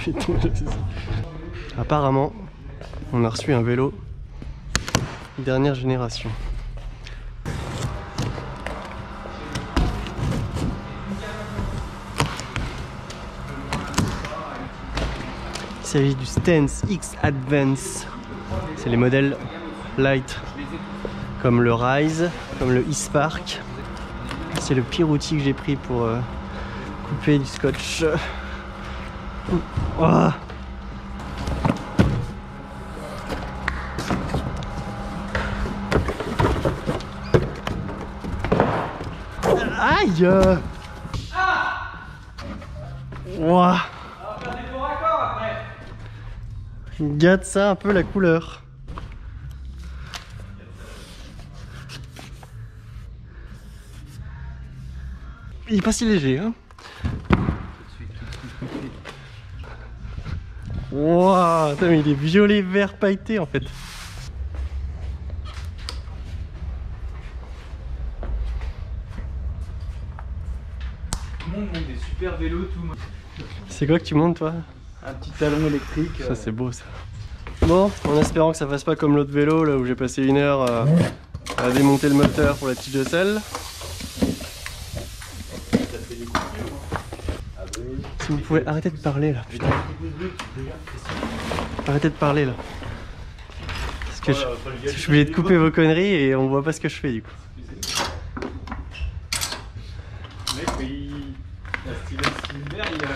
fais tomber. Apparemment, on a reçu un vélo dernière génération. Il s'agit du Stance X Advance. C'est les modèles light, comme le Rise, comme le E-Spark. C'est le pire outil que j'ai pris pour couper du scotch. Oh. Aïe. Wow. Regarde ça un peu la couleur. Il est pas si léger, hein. Waouh, mais il est violet vert pailleté en fait. Tout le monde monte des super vélos, tout. C'est quoi que tu montes toi? Un petit talon électrique. Ça c'est beau ça. Bon, en espérant que ça fasse pas comme l'autre vélo là où j'ai passé 1 heure à démonter le moteur pour la tige de sel. Si vous pouvez arrêter de parler là, putain. Arrêtez de parler là. Parce que je suis obligé de couper vos conneries et on voit pas ce que je fais du coup. Mec, il a Steven Spielberg.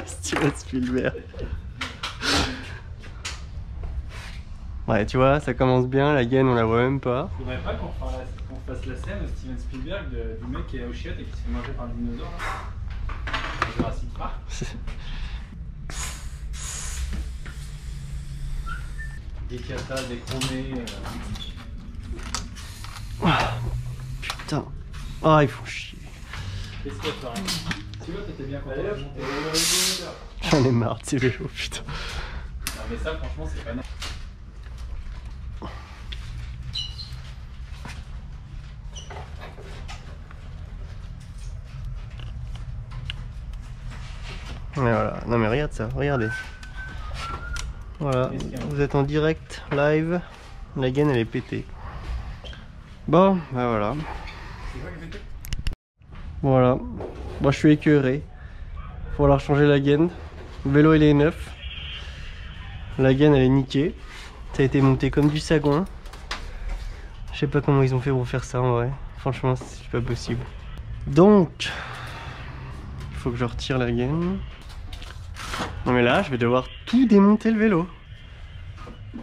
Steven Spielberg. Ouais, tu vois, ça commence bien, la gaine on la voit même pas. Faudrait pas qu'on fasse la scène de Steven Spielberg du mec qui est au chiottes et qui se fait manger par le dinosaure là. Jurassic Park. Des katas, des chromés. Putain. Ah, il faut chier. Qu'est-ce qu'il y a de pareil? Tu vois, t'étais bien content de monter. J'en ai marre de ces vélos, putain. Non, mais ça, franchement, c'est pas normal. Et voilà, non mais regarde ça, regardez. Voilà, vous êtes en direct, live, la gaine elle est pétée. Bon, ben voilà. Voilà, moi je suis écœuré. Faut falloir changer la gaine. Le vélo il est neuf. La gaine elle est niquée. Ça a été monté comme du sagouin. Je sais pas comment ils ont fait pour faire ça en vrai. Franchement c'est pas possible. Donc, il faut que je retire la gaine. Non mais là je vais devoir tout démonter le vélo.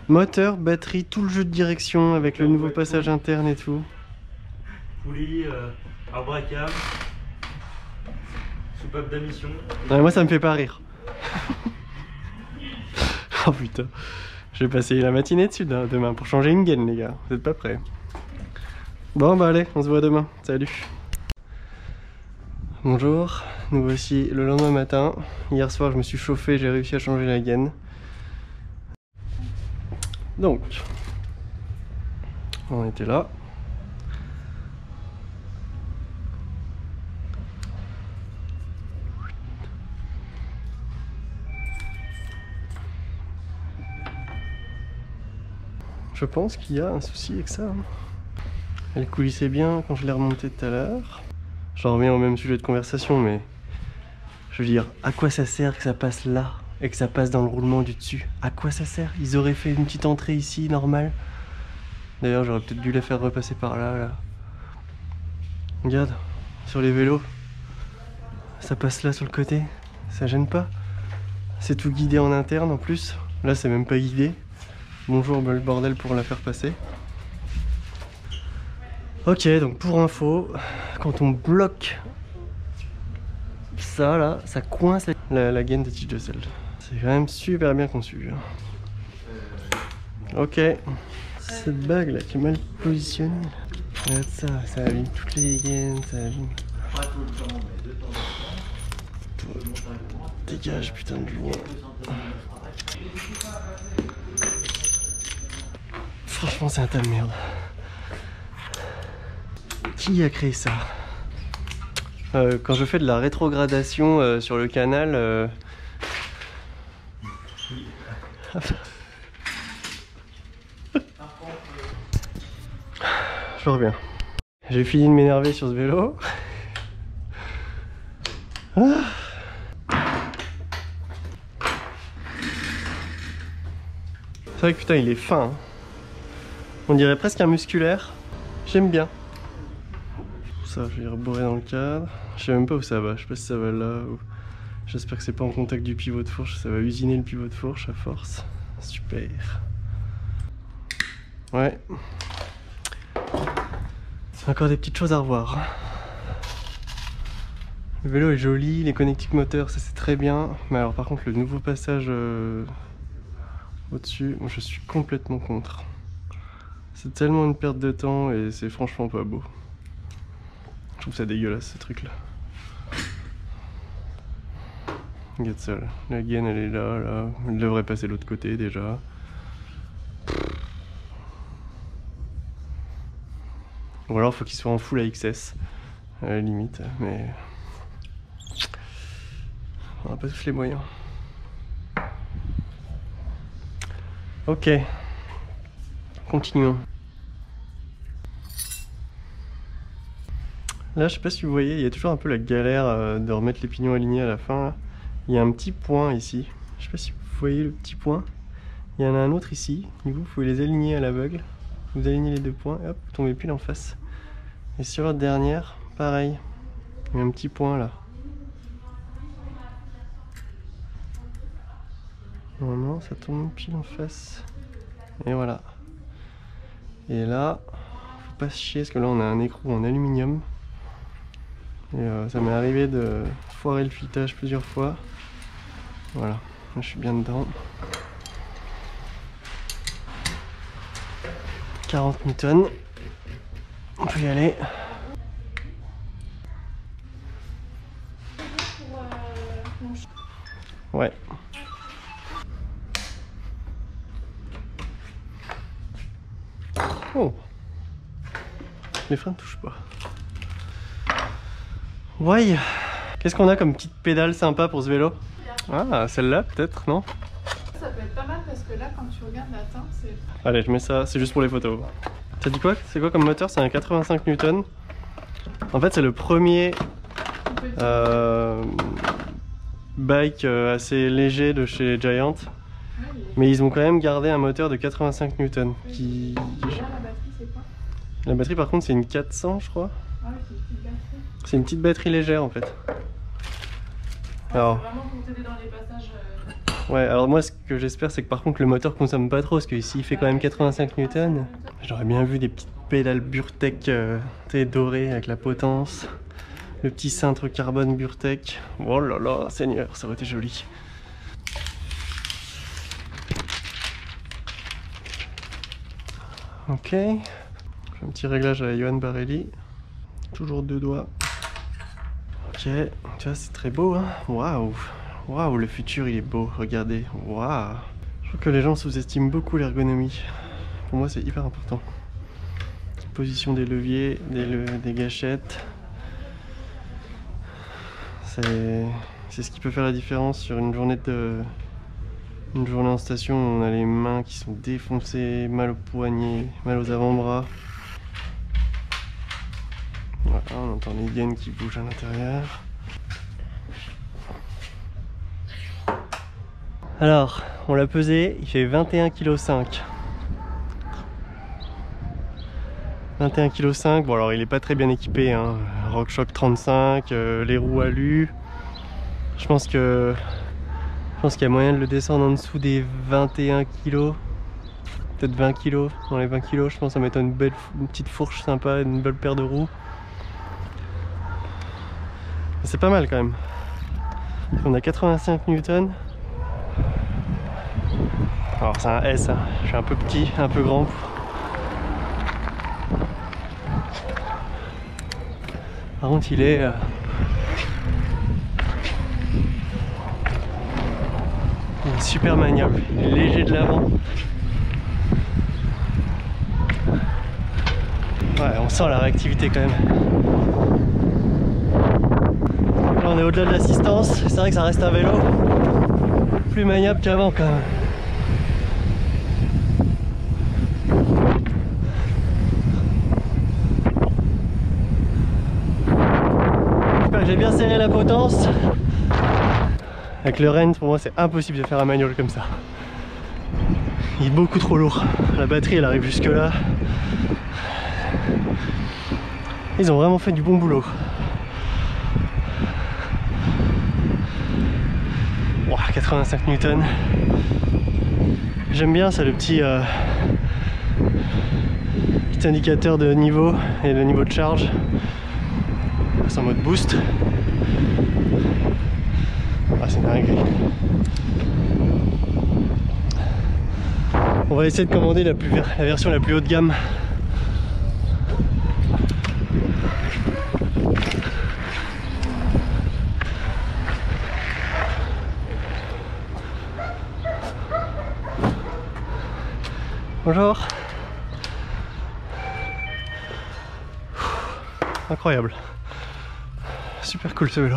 Moteur, batterie, tout le jeu de direction avec le nouveau passage interne et tout. Poulie, arbre à câble, soupape d'admission. Non mais moi ça me fait pas rire. Oh putain. Je vais passer la matinée dessus demain pour changer une gaine les gars. Vous êtes pas prêts? Bon bah allez, on se voit demain. Salut. Bonjour, nous voici le lendemain matin. Hier soir je me suis chauffé, j'ai réussi à changer la gaine. Donc, on était là. Je pense qu'il y a un souci avec ça. Elle coulissait bien quand je l'ai remontée tout à l'heure. J'en reviens au même sujet de conversation, mais je veux dire, à quoi ça sert que ça passe là et que ça passe dans le roulement du dessus? À quoi ça sert? Ils auraient fait une petite entrée ici, normale. D'ailleurs, j'aurais peut-être dû la faire repasser par là, là. Regarde, sur les vélos, ça passe là sur le côté, ça gêne pas. C'est tout guidé en interne en plus. Là, c'est même pas guidé. Bonjour, le bordel pour la faire passer. Ok, donc pour info, quand on bloque ça là, ça coince la gaine de tige de sel. C'est quand même super bien conçu. Ok, cette bague là qui est mal positionnée. Regarde ça, ça abîme toutes les gaines, ça abîme. Dégage putain de joie. Franchement c'est un tas de merde. Qui a créé ça? Quand je fais de la rétrogradation sur le canal, qui. Je reviens. J'ai fini de m'énerver sur ce vélo. Ah. C'est vrai que putain il est fin. Hein. On dirait presque un musculaire. J'aime bien. Pour ça je vais rebourrer dans le cadre. Je sais même pas où ça va. Je sais pas si ça va là ou... J'espère que c'est pas en contact du pivot de fourche. Ça va usiner le pivot de fourche à force. Super. Ouais. Encore des petites choses à revoir. Le vélo est joli, les connectiques moteurs ça c'est très bien. Mais alors par contre le nouveau passage au-dessus, moi je suis complètement contre. C'est tellement une perte de temps et c'est franchement pas beau. Je trouve ça dégueulasse ce truc là. Regarde ça là. La gaine elle est là, là. Elle devrait passer de l'autre côté déjà. Ou alors faut qu'il soit en full AXS à la limite, mais on n'a pas tous les moyens. Ok, continuons. Là je sais pas si vous voyez, il y a toujours un peu la galère de remettre les pignons alignés à la fin là. Il y a un petit point ici, je sais pas si vous voyez le petit point. Il y en a un autre ici, du coup vous pouvez les aligner à l'aveugle. Vous alignez les deux points et hop, vous tombez pile en face. Et sur la dernière, pareil, il y a un petit point là. Normalement ça tombe pile en face. Et voilà. Et là, faut pas se chier parce que là on a un écrou en aluminium. Et ça m'est arrivé de foirer le filetage plusieurs fois. Voilà, là, je suis bien dedans. 40 newtons. On peut y aller. Ouais. Oh. Les freins ne touchent pas. Ouais. Qu'est-ce qu'on a comme petite pédale sympa pour ce vélo? Ah, celle-là peut-être, non? Ça peut être pas mal parce que là, quand tu regardes la teinte, c'est... Allez, je mets ça, c'est juste pour les photos. Ça dit quoi? C'est quoi comme moteur? C'est un 85 Newton. En fait, c'est le premier bike assez léger de chez Giant. Mais ils ont quand même gardé un moteur de 85 Newton. Qui... Là, la batterie, c'est quoi? La batterie, par contre, c'est une 400, je crois. Ah oui, c'est une petite batterie. C'est une petite batterie légère, en fait. Alors... C'est vraiment pour t'aider dans les passages... Ouais, alors moi ce que j'espère c'est que par contre le moteur consomme pas trop parce qu'ici il fait quand même 85 Newton. J'aurais bien vu des petites pédales Burtec dorées avec la potence. Le petit cintre carbone Burtec. Oh là là, seigneur, ça aurait été joli. Ok. Un petit réglage à la Johan Barelli. Toujours deux doigts. Ok, tu vois c'est très beau hein. Waouh. Waouh, le futur il est beau, regardez, waouh. Je trouve que les gens sous-estiment beaucoup l'ergonomie. Pour moi c'est hyper important. Position des leviers, des gâchettes. C'est ce qui peut faire la différence sur une journée en station où on a les mains qui sont défoncées, mal aux poignets, mal aux avant-bras. Voilà, on entend les gaines qui bougent à l'intérieur. Alors, on l'a pesé, il fait 21,5 kg. 21,5 kg, bon alors il est pas très bien équipé, hein. RockShox 35, les roues alu. Je pense qu'il y a moyen de le descendre en dessous des 21 kg. Peut-être 20 kg, dans les 20 kg je pense, ça mettre une petite fourche sympa, une belle paire de roues. C'est pas mal quand même. On a 85 Newton. Alors c'est un S, hein. Je suis un peu petit, un peu grand. Par contre il est super maniable, il est léger de l'avant. Ouais, on sent la réactivité quand même. Là on est au-delà de l'assistance, c'est vrai que ça reste un vélo. plus maniable qu'avant quand même. J'espère que j'ai bien serré la potence. Avec le Rennes, pour moi c'est impossible de faire un manual comme ça. Il est beaucoup trop lourd. La batterie elle arrive jusque là. Ils ont vraiment fait du bon boulot. Wow, 85 newtons. J'aime bien ça, le petit indicateur de niveau et le niveau de charge. C'est en mode boost. Ah, c'est dingue. On va essayer de commander la version la plus haut de gamme. Bonjour. Incroyable. Super cool ce vélo.